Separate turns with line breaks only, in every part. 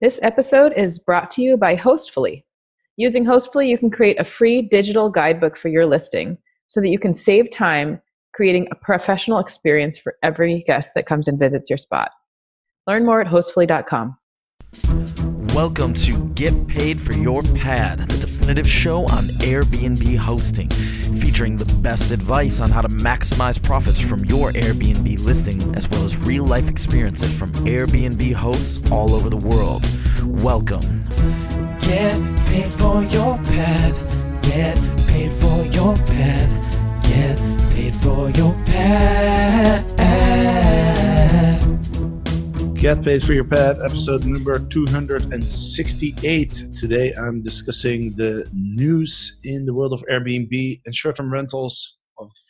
This episode is brought to you by Hostfully. Using Hostfully, you can create a free digital guidebook for your listing so that you can save time creating a professional experience for every guest that comes and visits your spot. Learn more at hostfully.com.
Welcome to Get Paid for Your Pad, the definitive show on Airbnb hosting, featuring the best advice on how to maximize profits from your Airbnb listing, as well as real-life experiences from Airbnb hosts all over the world. Welcome.
Get paid for your pad. Get paid for your pad. Get paid for your pad.
Get Paid for Your Pad, episode number 268. Today I'm discussing the news in the world of Airbnb and short-term rentals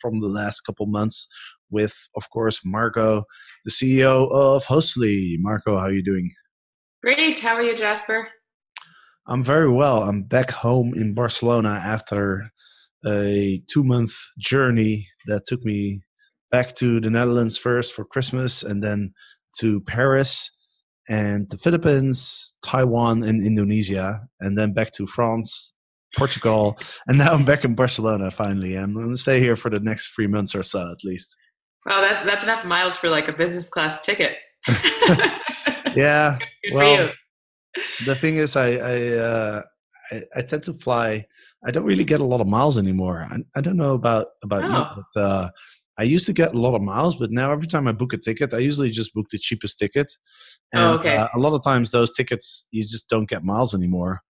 from the last couple months with, of course, Marco, the CEO of Hostfully. Marco, how are you doing?
Great. How are you, Jasper?
I'm very well. I'm back home in Barcelona after a 2-month journey that took me back to the Netherlands first for Christmas and then to Paris and the Philippines, Taiwan, and Indonesia, and then back to France, Portugal, and now I'm back in Barcelona finally. I'm going to stay here for the next 3 months or so at least.
Well, that's enough miles for like a business class ticket.
Yeah.
Good
Well,
for you.
the thing is, I tend to fly. I don't really get a lot of miles anymore. I don't know about you, but I used to get a lot of miles, but now every time I book a ticket, I usually just book the cheapest ticket. And
okay.
A lot of times those tickets, you just don't get miles anymore.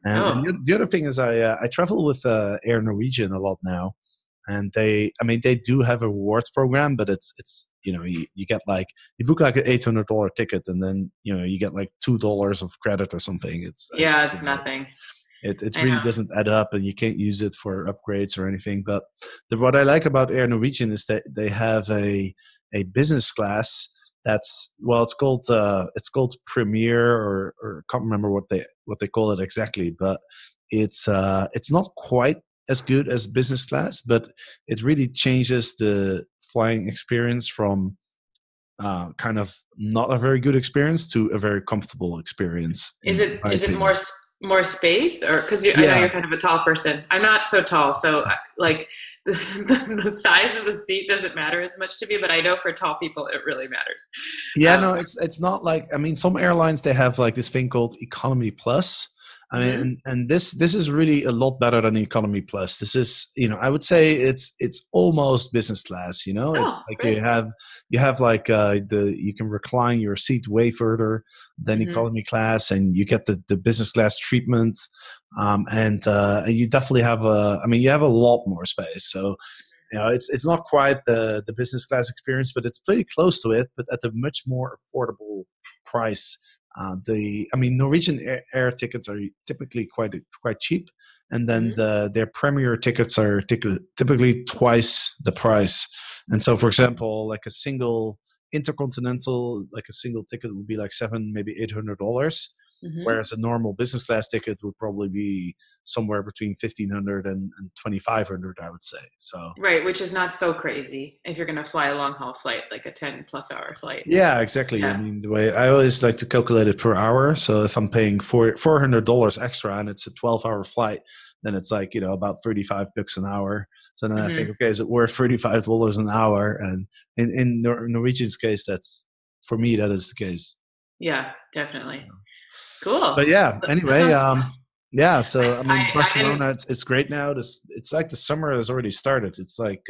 And the other thing is I travel with Air Norwegian a lot now. And they do have a rewards program, but it's you get like, you book like an $800 ticket and then, you get like $2 of credit or something. It's
nothing.
It really doesn't add up, and you can't use it for upgrades or anything. But what I like about Air Norwegian is that they have a business class that's, well, it's called Premier or I can't remember what they call it exactly, but it's not quite as good as business class, but it really changes the flying experience from kind of not a very good experience to a very comfortable experience.
Is it more space, or because I know you're kind of a tall person? I'm not so tall, so like the size of the seat doesn't matter as much to me, but I know for tall people it really matters.
No, it's not like, some airlines, they have like this thing called Economy Plus. And this is really a lot better than Economy Plus. This is, I would say it's almost business class. It's like
great.
you have like you can recline your seat way further than Economy Class, and you get the business class treatment. And you definitely have you have a lot more space. So it's not quite the business class experience, but it's pretty close to it, but at a much more affordable price. Norwegian air tickets are typically quite cheap, and then their premier tickets are typically twice the price. And so, for example, like a single intercontinental, like a single ticket would be like $700, maybe $800, whereas a normal business class ticket would probably be somewhere between $1,500 and $2,500, I would say. So
right, which is not so crazy if you're going to fly a long haul flight, like a 10+ hour flight.
Yeah, exactly.
Yeah.
The way I always like to calculate it per hour. So if I'm paying $400 extra and it's a 12-hour flight, then it's like, about $35 an hour. So then I think, okay, is it worth $35 an hour? And in Norwegian's case, for me, that is the case.
Yeah, definitely. So. Cool.
But yeah, anyway, So Barcelona, it's great now. It's like the summer has already started. It's like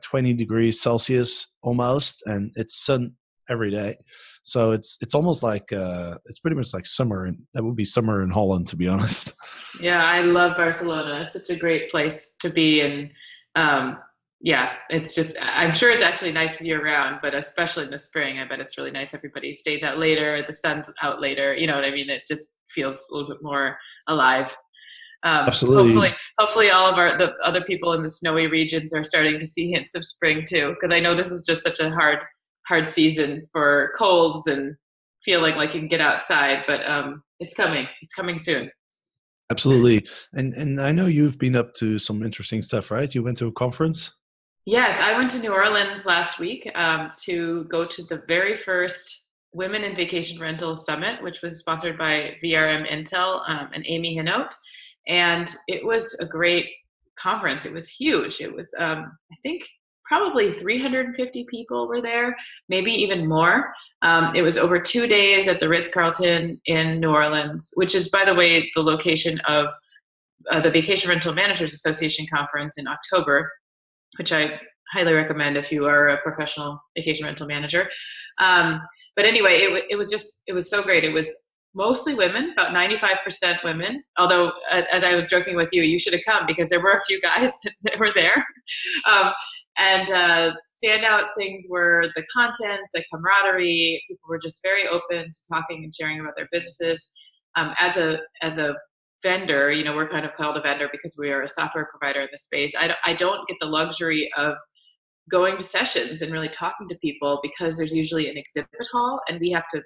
20 degrees Celsius almost, and it's sun every day. So it's almost like it's pretty much like summer, and that would be summer in Holland, to be honest.
Yeah, I love Barcelona. It's such a great place to be, and it's just, I'm sure it's actually nice year round, but especially in the spring, I bet it's really nice. Everybody stays out later, the sun's out later, you know what I mean? It just feels a little bit more alive.
Absolutely.
Hopefully all of the other people in the snowy regions are starting to see hints of spring too, because I know this is just such a hard season for colds and feeling like you can get outside, but it's coming soon.
Absolutely. And I know you've been up to some interesting stuff, right? You went to a conference?
Yes, I went to New Orleans last week to go to the very first Women in Vacation Rentals Summit, which was sponsored by VRM Intel and Amy Hinault. And it was a great conference. It was huge. It was, I think, probably 350 people were there, maybe even more. It was over 2 days at the Ritz-Carlton in New Orleans, which is, by the way, the location of the Vacation Rental Managers Association conference in October, which I highly recommend if you are a professional vacation rental manager. But anyway, it was so great. It was mostly women, about 95% women. Although, as I was joking with you, you should have come because there were a few guys that were there. And standout things were the content, the camaraderie. People were just very open to talking and sharing about their businesses. As a vendor, we're kind of called a vendor because we are a software provider in the space. I don't get the luxury of going to sessions and really talking to people because there's usually an exhibit hall and we have to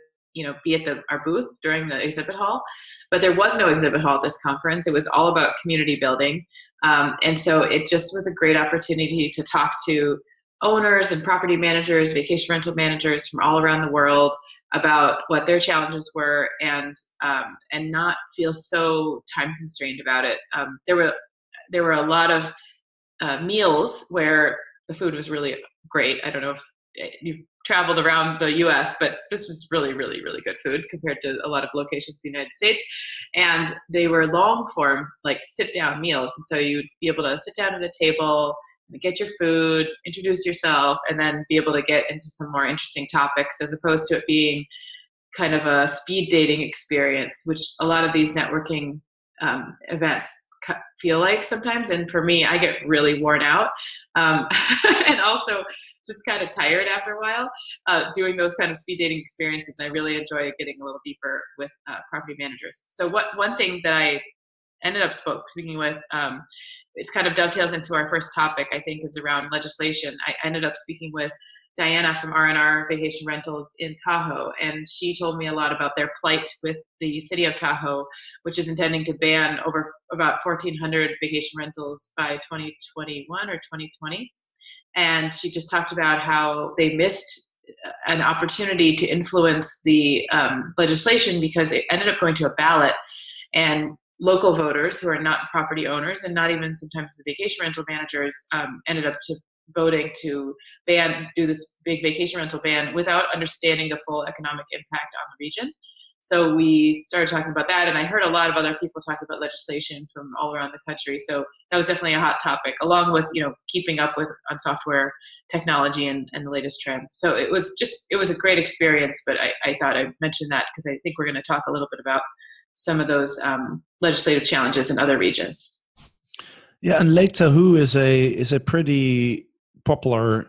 be at our booth during the exhibit hall. But there was no exhibit hall at this conference. It was all about community building. And so it just was a great opportunity to talk to owners and property managers, vacation rental managers from all around the world about what their challenges were and not feel so time constrained about it. There were a lot of meals where the food was really great. I don't know if you've traveled around the US, but this was really, really, really good food compared to a lot of locations in the United States. And they were long forms, like sit down meals. And so you'd be able to sit down at a table, get your food, introduce yourself, and then be able to get into some more interesting topics as opposed to it being kind of a speed dating experience, which a lot of these networking events feel like sometimes. And for me, I get really worn out and also just kind of tired after a while doing those kind of speed dating experiences. And I really enjoy getting a little deeper with property managers. So one thing that I ended up speaking with is kind of dovetails into our first topic, I think, is around legislation. I ended up speaking with Diana from R&R Vacation Rentals in Tahoe, and she told me a lot about their plight with the city of Tahoe, which is intending to ban over about 1,400 vacation rentals by 2021 or 2020. And she just talked about how they missed an opportunity to influence the legislation because it ended up going to a ballot, and local voters who are not property owners and not even sometimes the vacation rental managers ended up voting to do this big vacation rental ban without understanding the full economic impact on the region. So we started talking about that, and I heard a lot of other people talking about legislation from all around the country. So that was definitely a hot topic, along with keeping up on software technology and the latest trends. So it was a great experience. But I thought I'd mention that because I think we're going to talk a little bit about some of those legislative challenges in other regions.
Yeah, and Lake Tahoe is a pretty popular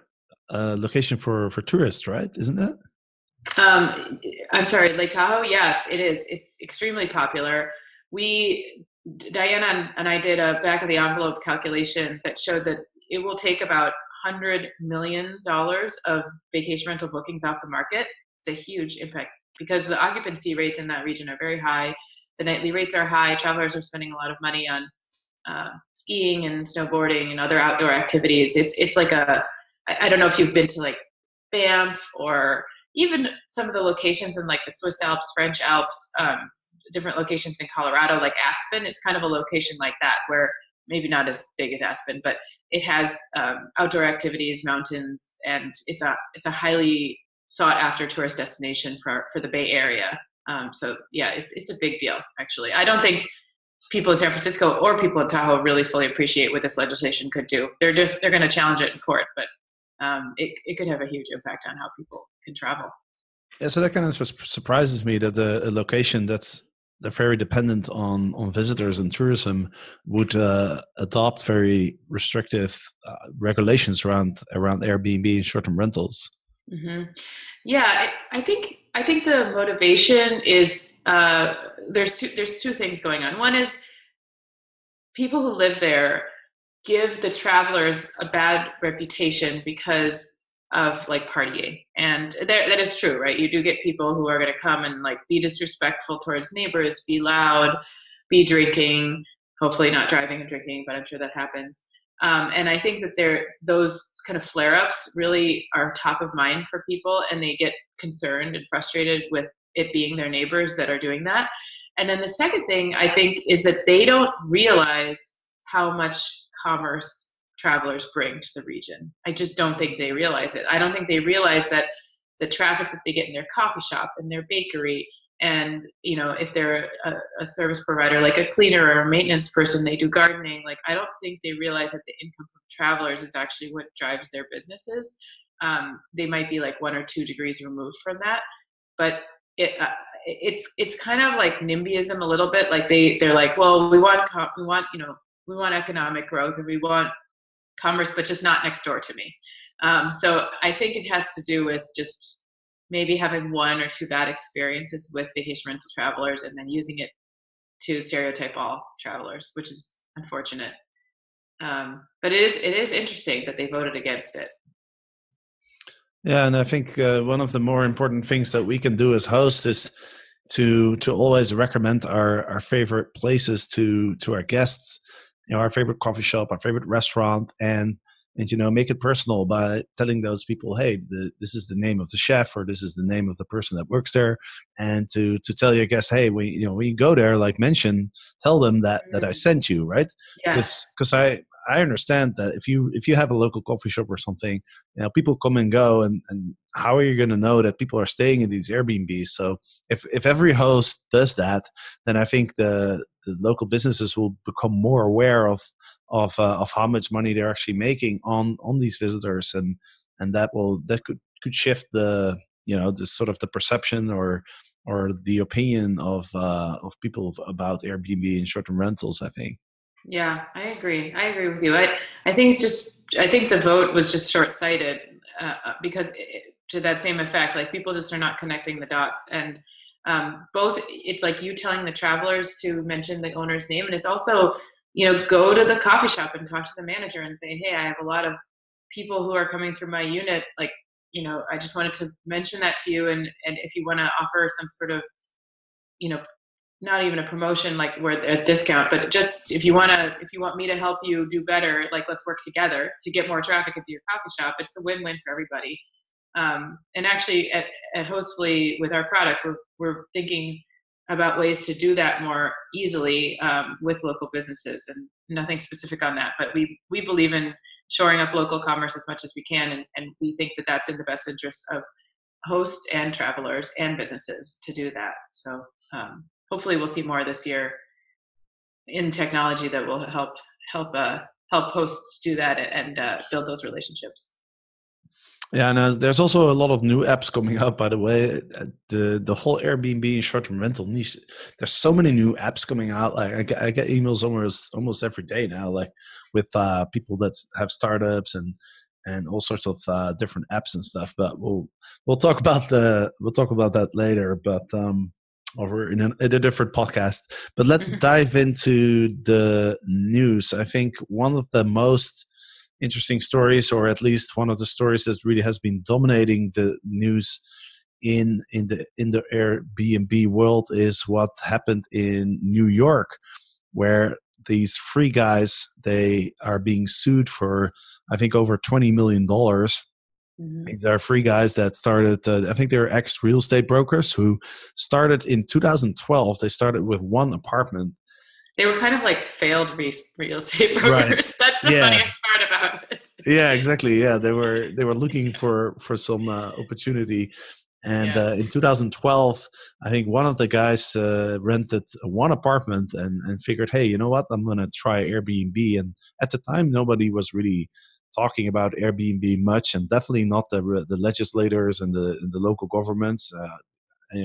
location for tourists, right? Isn't it?
I'm sorry, Lake Tahoe? Yes, it is. It's extremely popular. Diana and I did a back of the envelope calculation that showed that it will take about $100 million of vacation rental bookings off the market. It's a huge impact because the occupancy rates in that region are very high. The nightly rates are high. Travelers are spending a lot of money on skiing and snowboarding and other outdoor activities. It's like I don't know if you've been to like Banff or even some of the locations in like the Swiss Alps, French Alps, different locations in Colorado, like Aspen. It's kind of a location like that where maybe not as big as Aspen, but it has outdoor activities, mountains, and it's a highly sought after tourist destination for the Bay Area. So yeah, it's a big deal actually. I don't think people in San Francisco or people in Tahoe really fully appreciate what this legislation could do. They're going to challenge it in court, but it could have a huge impact on how people can travel.
Yeah, so that kind of surprises me that a location they're very dependent on visitors and tourism would adopt very restrictive regulations around Airbnb and short-term rentals.
Mm-hmm. Yeah, I think the motivation is there's two things going on. One is people who live there give the travelers a bad reputation because of like partying, and that is true, right? You do get people who are going to come and like be disrespectful towards neighbors, be loud, be drinking, hopefully not driving and drinking, but I'm sure that happens. And I think that those kind of flare-ups really are top of mind for people, and they get concerned and frustrated with it being their neighbors that are doing that. And then the second thing I think is that they don't realize how much commerce travelers bring to the region. I just don't think they realize it. I don't think they realize that the traffic that they get in their coffee shop and their bakery, and if they're a service provider like a cleaner or a maintenance person, they do gardening. Like, I don't think they realize that the income of travelers is actually what drives their businesses. They might be like 1 or 2 degrees removed from that, but it's kind of like NIMBYism a little bit. Like they're like, well, we want economic growth and we want commerce, but just not next door to me. So I think it has to do with just maybe having 1 or 2 bad experiences with vacation rental travelers and then using it to stereotype all travelers, which is unfortunate. But it is interesting that they voted against it.
Yeah, and I think one of the more important things that we can do as hosts is to always recommend our favorite places to our guests. Our favorite coffee shop, our favorite restaurant, and make it personal by telling those people, hey, this is the name of the chef, or this is the name of the person that works there, and to tell your guests, hey, when you go there, like tell them that I sent you, right?
Yes.
Because I understand that if you have a local coffee shop or something, people come and go, and how are you going to know that people are staying in these Airbnbs? So if every host does that, then I think the local businesses will become more aware of how much money they're actually making on these visitors, and that could shift the the sort of the perception or the opinion of people about Airbnb and short-term rentals, I think.
Yeah, I agree with you. I think I think the vote was just short-sighted because to that same effect, like people just are not connecting the dots. And both, it's like you telling the travelers to mention the owner's name, and it's also, go to the coffee shop and talk to the manager and say, hey, I have a lot of people who are coming through my unit. Like, I just wanted to mention that to you. And if you want to offer some sort of, not even a promotion, like where a discount, but just if you want me to help you do better, like let's work together to get more traffic into your coffee shop. It's a win-win for everybody. And actually at Hostfully with our product, we're thinking about ways to do that more easily with local businesses, and nothing specific on that, but we believe in shoring up local commerce as much as we can. And we think that that's in the best interest of hosts and travelers and businesses to do that. So hopefully we'll see more this year in technology that will help hosts do that and build those relationships.
Yeah, and there's also a lot of new apps coming up, by the way. The whole Airbnb and short-term rental niche, there's so many new apps coming out. Like I get emails almost every day now, like with people that have startups and all sorts of different apps and stuff. But we'll talk about that later. But over in a different podcast. But let's dive into the news. I think one of the most interesting stories, or at least one of the stories that really has been dominating the news in the Airbnb world, is what happened in New York, where these 3 guys, they are being sued for, I think, over $20 million. These are 3 guys that started, I think they're ex-real estate brokers who started in 2012. They started with 1 apartment.
They were kind of like failed real estate brokers. Right. That's the funniest part about it.
Yeah, exactly. Yeah, they were looking for some opportunity. And in 2012, I think one of the guys rented 1 apartment and figured, hey, you know what? I'm going to try Airbnb. And at the time, nobody was really talking about Airbnb much, and definitely not the legislators and the local governments.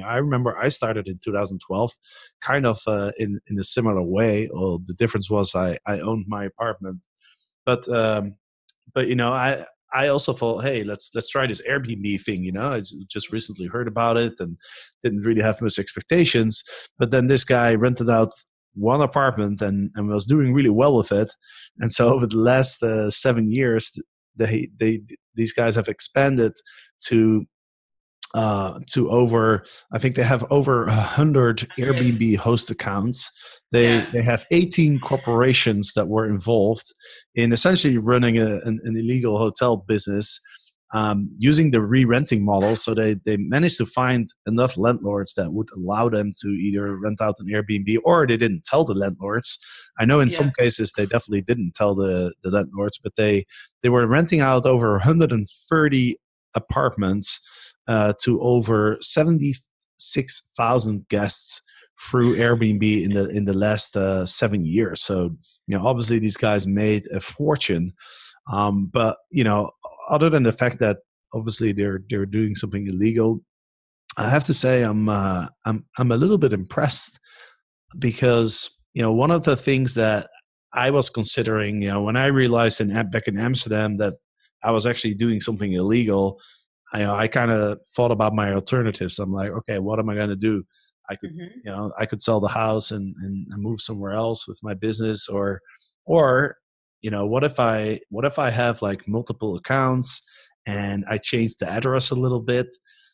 I remember I started in 2012, kind of in a similar way. Well, the difference was I owned my apartment, but I also thought, hey, let's try this Airbnb thing. I just recently heard about it and didn't really have much expectations. But then this guy rented out 1 apartment and was doing really well with it. And so over the last 7 years, these guys have expanded to over, I think they have over 100 Airbnb host accounts. They have 18 corporations that were involved in essentially running an illegal hotel business. using the re-renting model. So they managed to find enough landlords that would allow them to either rent out an Airbnb, or they didn't tell the landlords. I know in some cases they definitely didn't tell the landlords, but they were renting out over 130 apartments to over 76,000 guests through Airbnb in the last 7 years. So obviously these guys made a fortune. But other than the fact that obviously they're doing something illegal, I have to say I'm a little bit impressed, because one of the things that I was considering, when I realized back in Amsterdam that I was actually doing something illegal, I kind of thought about my alternatives. I'm like, okay, what am I going to do? I could, I could sell the house and move somewhere else with my business, or what if I have like multiple accounts and I change the address a little bit?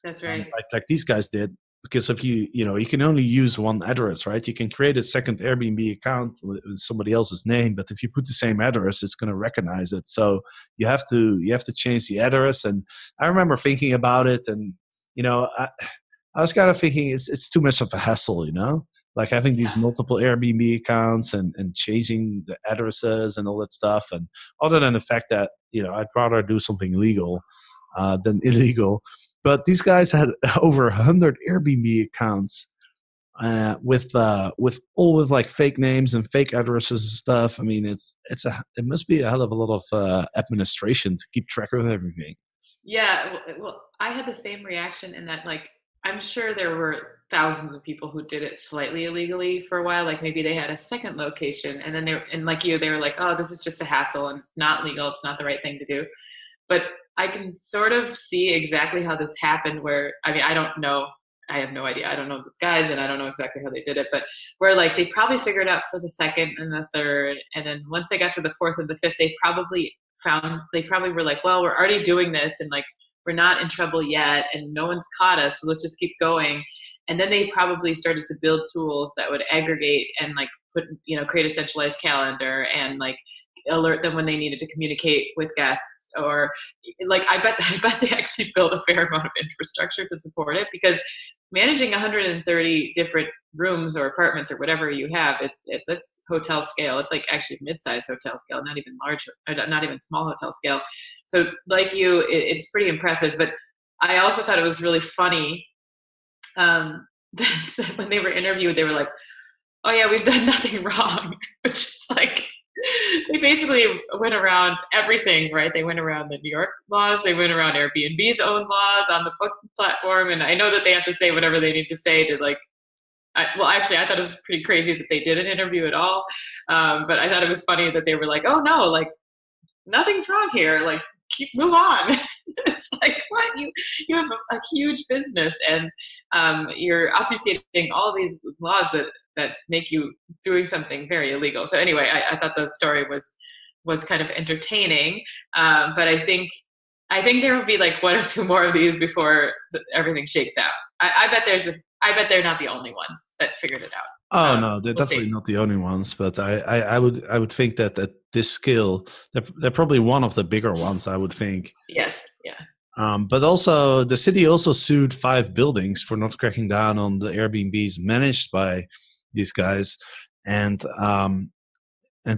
That's right.
Like these guys did. Because if you can only use one address, right? You can create a second Airbnb account with somebody else's name, but if you put the same address, it's going to recognize it. So you have to change the address. And I remember thinking about it, and I was kind of thinking it's too much of a hassle, like having these multiple Airbnb accounts and changing the addresses and all that stuff. And other than the fact that I'd rather do something legal than illegal. But these guys had over 100 Airbnb accounts with like fake names and fake addresses and stuff. I mean, it must be a hell of a lot of administration to keep track of everything.
Yeah, well, I had the same reaction in that, like, I'm sure there were thousands of people who did it slightly illegally for a while. Like maybe they had a second location, and then they were like, oh, this is just a hassle and it's not legal. It's not the right thing to do. But I can sort of see exactly how this happened, where, I mean, I don't know. I have no idea. I don't know these guys, and I don't know exactly how they did it, but where like they probably figured out for the second and the third. And then once they got to the fourth and the fifth, they probably were like, well, we're already doing this, and like, we're not in trouble yet, and no one's caught us, so let's just keep going. And then they probably started to build tools that would aggregate and like create a centralized calendar and like alert them when they needed to communicate with guests, or like I bet they actually built a fair amount of infrastructure to support it, because managing 130 different rooms or apartments or whatever you have, it's hotel scale. It's like actually mid-sized hotel scale, not even large, or not even small hotel scale. So like it's pretty impressive. But I also thought it was really funny that when they were interviewed, they were like, oh yeah, we've done nothing wrong, which is like, they basically went around everything, right? They went around the New York laws. They went around Airbnb's own laws on the book platform. And I know that they have to say whatever they need to say to like, I thought it was pretty crazy that they did an interview at all. But I thought it was funny that they were like, oh no, like nothing's wrong here. Like move on. It's like, what? You have a huge business, and you're obfuscating all these laws that make you doing something very illegal. So anyway, I thought the story was kind of entertaining. But I think there will be like one or two more of these before everything shakes out. I bet they're not the only ones that figured it out.
Oh no, they're definitely not the only ones. But I would think that at this scale, they're probably one of the bigger ones, I would think.
Yes, yeah.
But also, the city also sued 5 buildings for not cracking down on the Airbnbs managed by these guys and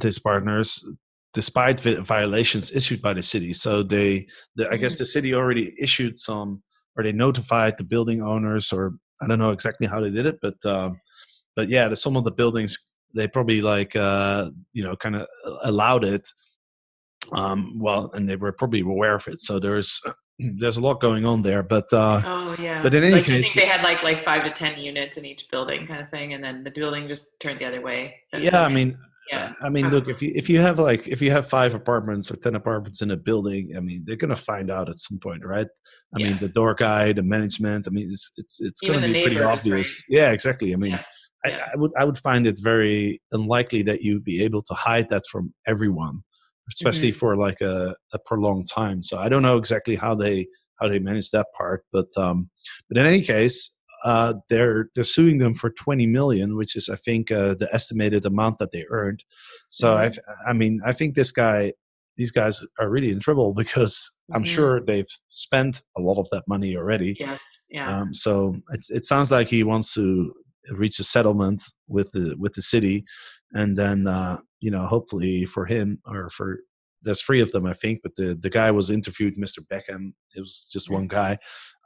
his partners, despite violations issued by the city. So I guess the city already issued some, or they notified the building owners, or I don't know exactly how they did it, but yeah, some of the buildings, they probably like kind of allowed it. And they were probably aware of it. So there's a lot going on there, but
oh yeah.
But in any case,
I think they had like 5 to 10 units in each building, kind of thing, and then the building just turned the other way.
I mean, look, if you have 5 apartments or 10 apartments in a building, I mean, they're gonna find out at some point, right? I mean, the door guy, the management. I mean, it's gonna be pretty obvious. Right? Yeah, exactly. I mean, I would find it very unlikely that you'd be able to hide that from everyone, especially for like a prolonged time. So I don't know exactly how they manage that part, but in any case, they're suing them for 20 million, which is I think the estimated amount that they earned. So I think this guy, these guys are really in trouble because I'm sure they've spent a lot of that money already.
Yes. Yeah.
So it sounds like he wants to reach a settlement with the city, and then hopefully for him or for there's three of them I think, but the guy was interviewed, Mr. Beckham. It was just one guy,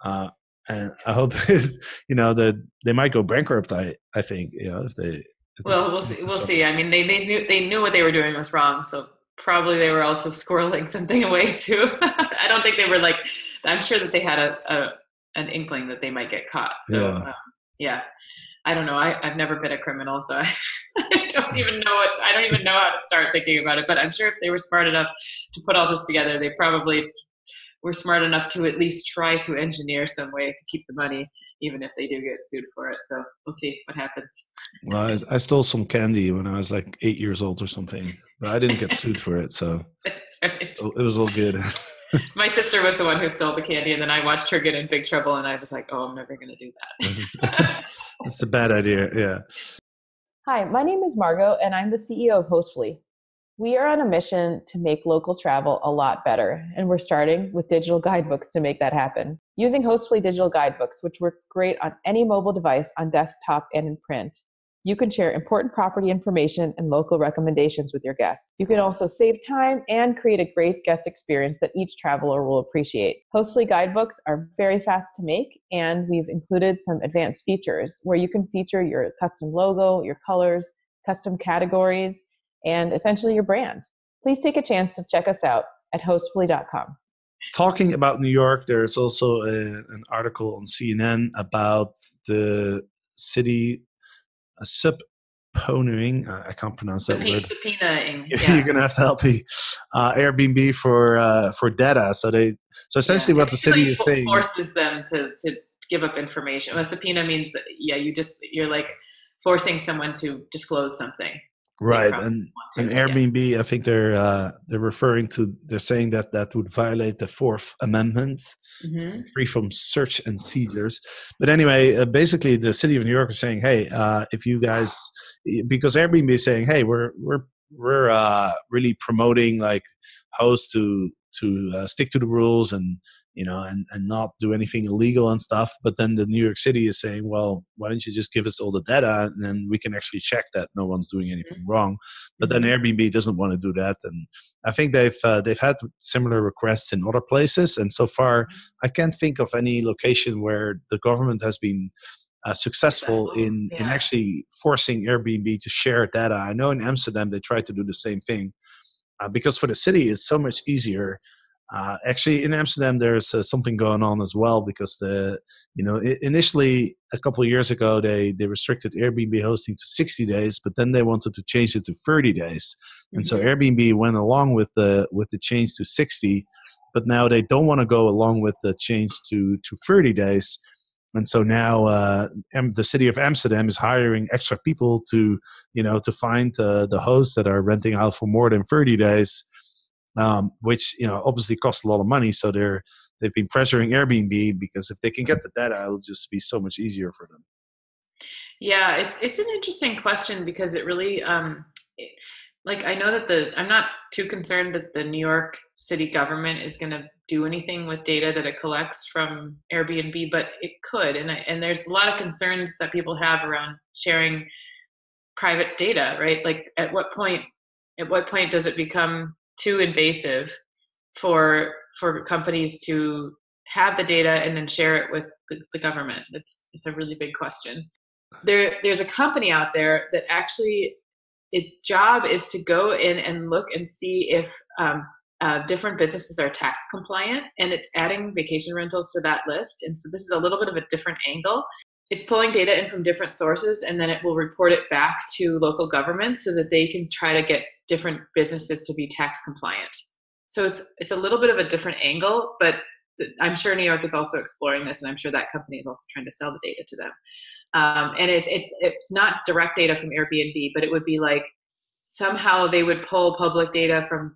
and I hope that they might go bankrupt. I think if they.
Well, we'll see. We'll see. I mean, they knew what they were doing was wrong, so probably they were also squirreling something away too. I don't think they were like. I'm sure that they had an inkling that they might get caught. So yeah. I don't know. I've never been a criminal, so I don't even know how to start thinking about it. But I'm sure if they were smart enough to put all this together, they probably were smart enough to at least try to engineer some way to keep the money, even if they do get sued for it. So we'll see what happens.
Well, I stole some candy when I was like 8 years old or something, but I didn't get sued for it, so
That's right.
it was all good.
My sister was the one who stole the candy, and then I watched her get in big trouble, and I was like, oh, I'm never going to do that.
It's a bad idea, yeah.
Hi, my name is Margot, and I'm the CEO of Hostfully. We are on a mission to make local travel a lot better, and we're starting with digital guidebooks to make that happen. Using Hostfully digital guidebooks, which work great on any mobile device, on desktop and in print, you can share important property information and local recommendations with your guests. You can also save time and create a great guest experience that each traveler will appreciate. Hostfully guidebooks are very fast to make, and we've included some advanced features where you can feature your custom logo, your colors, custom categories, and essentially your brand. Please take a chance to check us out at hostfully.com.
Talking about New York, there's also an article on CNN about the city subpoenaing. I can't pronounce that word.
Subpoenaing. Yeah.
You're gonna have to help me. Airbnb for data. So essentially, what the city is saying
forces them to give up information. A subpoena means that you're like forcing someone to disclose something.
Right, and Airbnb, I think they're saying that would violate the Fourth Amendment, free from search and seizures. But anyway, basically, the city of New York is saying, hey, if you guys, because Airbnb is saying, hey, we're really promoting like hosts to stick to the rules and not do anything illegal and stuff. But then the New York City is saying, well, why don't you just give us all the data and then we can actually check that no one's doing anything wrong. But then Airbnb doesn't want to do that, and I think they've had similar requests in other places. And so far, I can't think of any location where the government has been successful in actually forcing Airbnb to share data. I know in Amsterdam they tried to do the same thing. Because for the city, it's so much easier. Actually, in Amsterdam, there's something going on as well because initially a couple of years ago they restricted Airbnb hosting to 60 days, but then they wanted to change it to 30 days, and so Airbnb went along with the change to 60, but now they don't want to go along with the change to 30 days. And so now the city of Amsterdam is hiring extra people to find the hosts that are renting out for more than 30 days, which obviously costs a lot of money. So they've been pressuring Airbnb because if they can get the data, it'll just be so much easier for them.
Yeah, it's an interesting question because it really I know that I'm not too concerned that the New York city government is going to do anything with data that it collects from Airbnb, but it could. And there's a lot of concerns that people have around sharing private data, right? Like at what point does it become too invasive for companies to have the data and then share it with the government? It's a really big question. There's a company out there that actually its job is to go in and look and see if different businesses are tax compliant, and it's adding vacation rentals to that list. And so this is a little bit of a different angle. It's pulling data in from different sources, and then it will report it back to local governments so that they can try to get different businesses to be tax compliant. So it's a little bit of a different angle, but I'm sure New York is also exploring this, and I'm sure that company is also trying to sell the data to them. And it's not direct data from Airbnb, but it would be like somehow they would pull public data from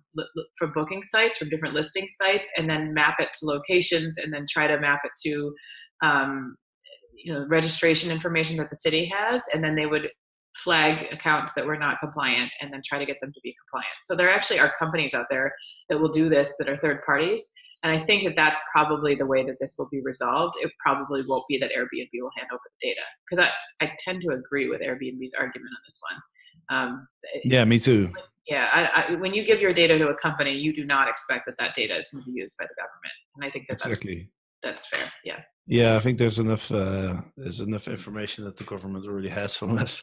booking sites, from different listing sites, and then map it to locations, and then try to map it to registration information that the city has, and then they would flag accounts that were not compliant and then try to get them to be compliant. So there actually are companies out there that will do this that are third parties. And I think that that's probably the way that this will be resolved. It probably won't be that Airbnb will hand over the data, because I tend to agree with Airbnb's argument on this one.
Yeah, me too.
Yeah, when you give your data to a company, you do not expect that data is going to be used by the government. And I think
Exactly.
that's fair. Yeah.
Yeah, I think there's enough information that the government already has from us.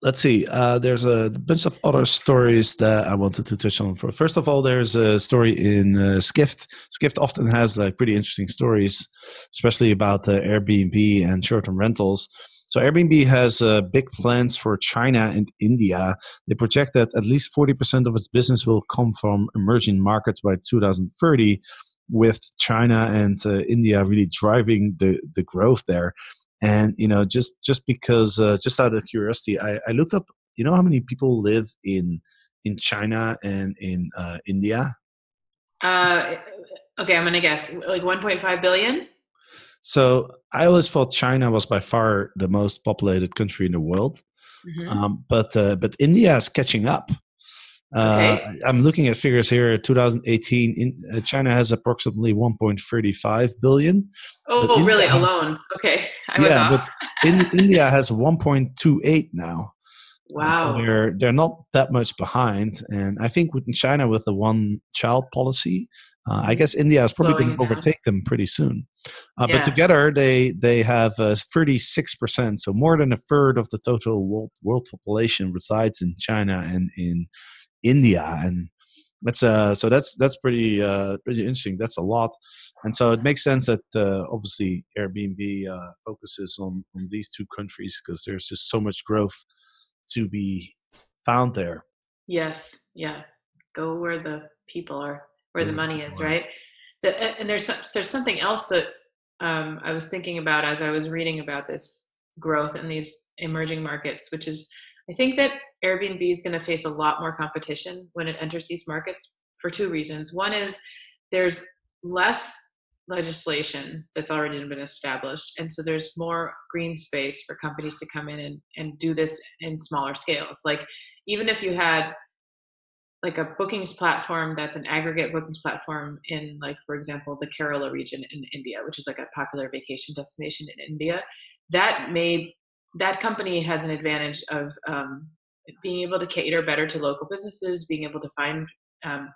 Let's see. There's a bunch of other stories that I wanted to touch on. First of all, there's a story in Skift. Skift often has like pretty interesting stories, especially about Airbnb and short-term rentals. So Airbnb has big plans for China and India. They project that at least 40% of its business will come from emerging markets by 2030, with China and India really driving the growth there. And just because, just out of curiosity, I looked up. You know how many people live in China and in India?
Okay, I'm gonna guess like 1.5 billion.
So I always thought China was by far the most populated country in the world, but India is catching up.
Okay.
I'm looking at figures here. 2018, China has approximately 1.35 billion.
Oh, really? Alone? Okay, I was off.
But India has 1.28 now.
Wow.
So they're not that much behind. And I think with China, with the one-child policy, I guess India is probably going to overtake them pretty soon. But together, they have 36%, so more than a third of the total world population resides in China and in India, and that's pretty interesting. That's a lot, and so it makes sense that obviously Airbnb focuses on these two countries because there's just so much growth to be found there.
Yes, yeah. Go where the people are, where the money is, right? And there's something else that I was thinking about as I was reading about this growth in these emerging markets, which is I think that Airbnb is going to face a lot more competition when it enters these markets for two reasons. One is there's less legislation that's already been established, and so there's more green space for companies to come in and do this in smaller scales. Like even if you had like a bookings platform that's an aggregate bookings platform in, like, for example, the Kerala region in India, which is like a popular vacation destination in India, that company has an advantage of being able to cater better to local businesses, being able to find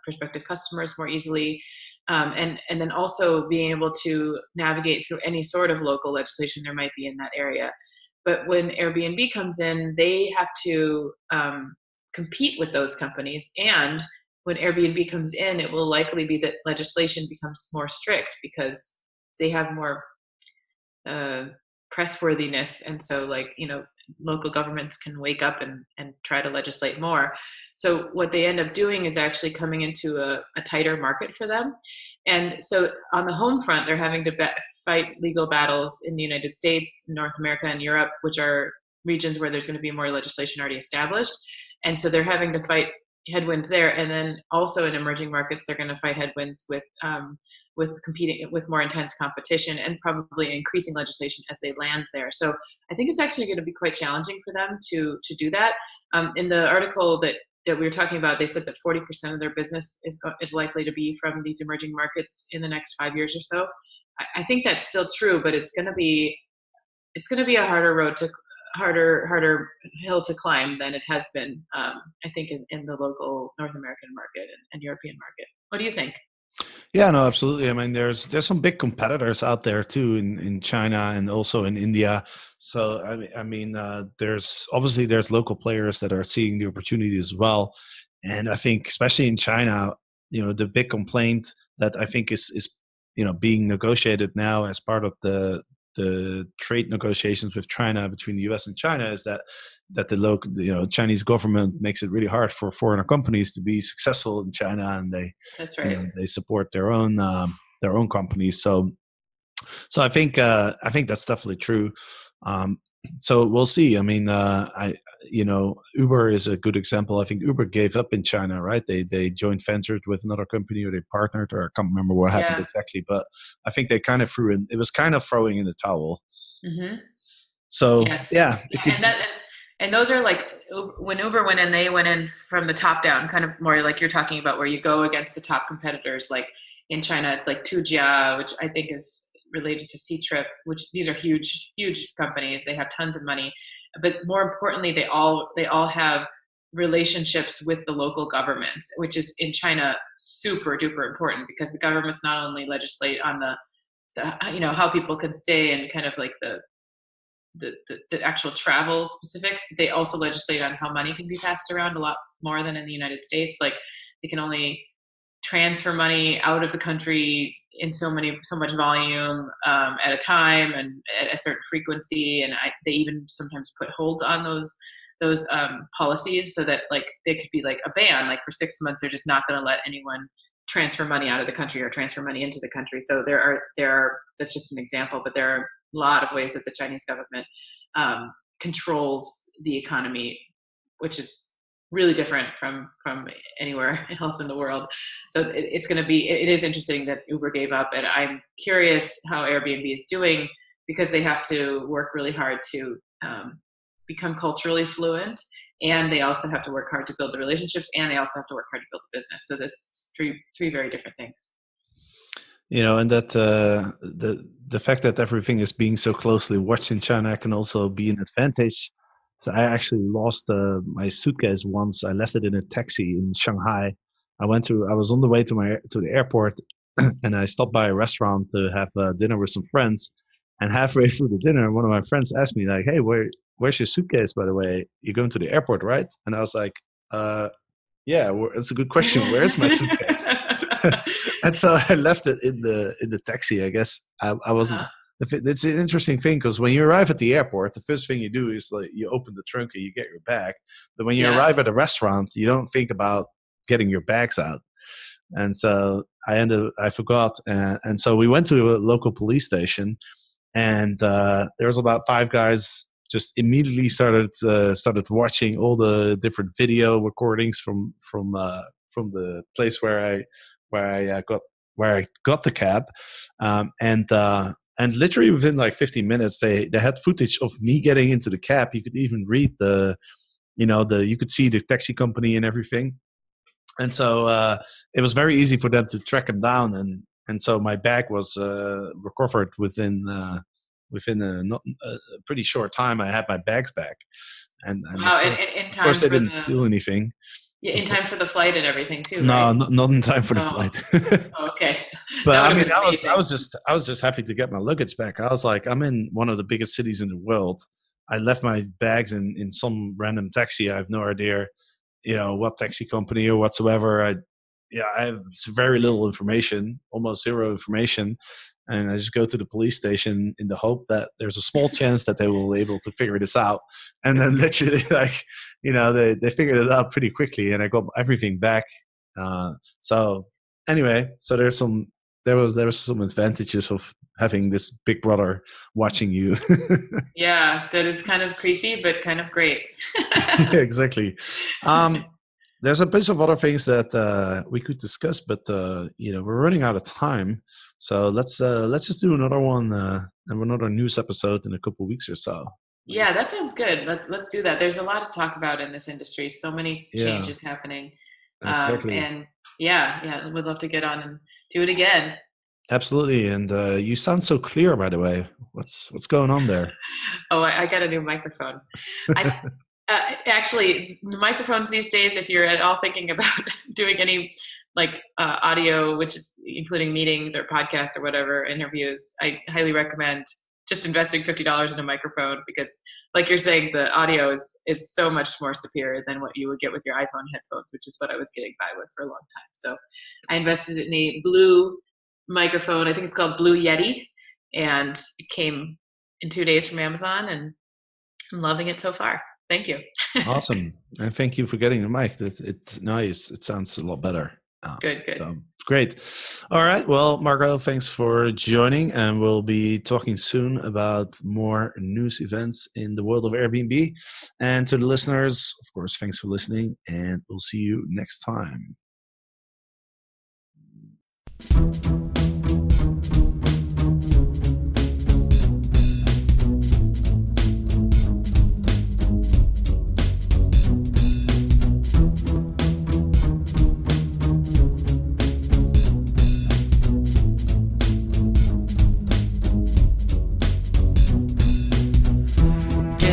prospective customers more easily, and then also being able to navigate through any sort of local legislation there might be in that area. But when Airbnb comes in, they have to compete with those companies. And when Airbnb comes in, it will likely be that legislation becomes more strict because they have more pressworthiness. And so, like, local governments can wake up and try to legislate more. So what they end up doing is actually coming into a tighter market for them. And so on the home front, they're having to fight legal battles in the United States, North America, and Europe, which are regions where there's going to be more legislation already established. And so they're having to fight headwinds there. And then also in emerging markets, they're going to fight headwinds with competing with more intense competition and probably increasing legislation as they land there. So I think it's actually going to be quite challenging for them to do that. In the article that we were talking about, they said that 40% of their business is likely to be from these emerging markets in the next 5 years or so. I think that's still true, but it's going to be a harder hill to climb than it has been, I think, in the local North American market and European market. What do you think?
Yeah, no, absolutely. I mean, there's some big competitors out there too in China and also in India. So I mean, there's local players that are seeing the opportunity as well. And I think especially in China, the big complaint that I think is being negotiated now as part of the trade negotiations with China, between the US and China, is that the local Chinese government makes it really hard for foreign companies to be successful in China, and
that's right.
They support their own companies. So I think that's definitely true. So we'll see. I mean, Uber is a good example. I think Uber gave up in China, right? They joint ventured with another company, or they partnered, or I can't remember what happened exactly. But I think they kind of it was kind of throwing in the towel.
Mm-hmm.
So
Yes.
yeah,
And those are like when Uber went in, they went in from the top down, kind of more like you're talking about, where you go against the top competitors. Like in China, it's like Tujia, which I think is related to Ctrip, which these are huge, huge companies. They have tons of money, but more importantly, they all have relationships with the local governments, which is in China super duper important, because the governments not only legislate on the how people can stay and kind of like the actual travel specifics, but they also legislate on how money can be passed around a lot more than in the United States. Like they can only transfer money out of the country in so much volume at a time and at a certain frequency, and they even sometimes put holds on those policies, so that like they could be like a ban, like for 6 months they're just not going to let anyone transfer money out of the country or transfer money into the country. So there are that's just an example, but there are a lot of ways that the Chinese government controls the economy, which is really different from anywhere else in the world. So it is interesting that Uber gave up, and I'm curious how Airbnb is doing, because they have to work really hard to become culturally fluent, and they also have to work hard to build the relationships, and they also have to work hard to build the business. So this three very different things.
And that the fact that everything is being so closely watched in China can also be an advantage. So I actually lost my suitcase once. I left it in a taxi in Shanghai. I was on the way to the airport, and I stopped by a restaurant to have dinner with some friends. And halfway through the dinner, one of my friends asked me like, "Hey, where's your suitcase, by the way? You're going to the airport, right?" And I was like, yeah, it's a good question. Where's my suitcase? And so I left it in the taxi. I guess I wasn't. It's an interesting thing, because when you arrive at the airport, the first thing you do is like you open the trunk and you get your bag. But when you arrive at a restaurant, you don't think about getting your bags out. And so I forgot, and so we went to a local police station, and there was about 5 guys just immediately started watching all the different video recordings from the place where I got the cab, and literally within like 15 minutes they had footage of me getting into the cab. You could even read you could see the taxi company and everything, and so it was very easy for them to track them down, and so my bag was recovered within a pretty short time. I had my bags back, and
wow,
of course they didn't steal anything.
Yeah, in time for the flight and everything too.
No,
right?
not in time for the flight.
Okay.
But I mean, I was just happy to get my luggage back. I was like, I'm in one of the biggest cities in the world. I left my bags in some random taxi. I have no idea, what taxi company or whatsoever. I have very little information, almost zero information. And I just go to the police station in the hope that there's a small chance that they will be able to figure this out. And then literally, they figured it out pretty quickly, and I got everything back. So anyway, so there was some advantages of having this big brother watching you.
Yeah, that is kind of creepy, but kind of great.
Yeah, exactly. There's a bunch of other things that we could discuss, but we're running out of time. So let's just do another one, another news episode in a couple of weeks or so.
Yeah, that sounds good. Let's do that. There's a lot to talk about in this industry. So many changes happening.
Exactly.
And we'd love to get on and do it again.
Absolutely. And you sound so clear, by the way. What's going on there?
Oh, I got a new microphone. Actually, the microphones these days, if you're at all thinking about doing any audio, which is including meetings or podcasts or whatever, interviews, I highly recommend just investing $50 in a microphone, because like you're saying, the audio is so much more superior than what you would get with your iPhone headphones, which is what I was getting by with for a long time. So I invested in a Blue microphone. I think it's called Blue Yeti, and it came in 2 days from Amazon, and I'm loving it so far. Thank you.
Awesome. And thank you for getting the mic. It's nice. It sounds a lot better.
Good.
So, great. All right. Well, Margot, thanks for joining. And we'll be talking soon about more news events in the world of Airbnb. And to the listeners, of course, thanks for listening. And we'll see you next time.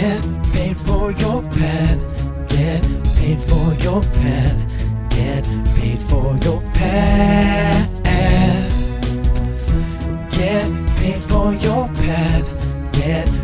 Get paid for your pad. Get paid for your pad. Get paid for your pad. Get paid for your pad. Get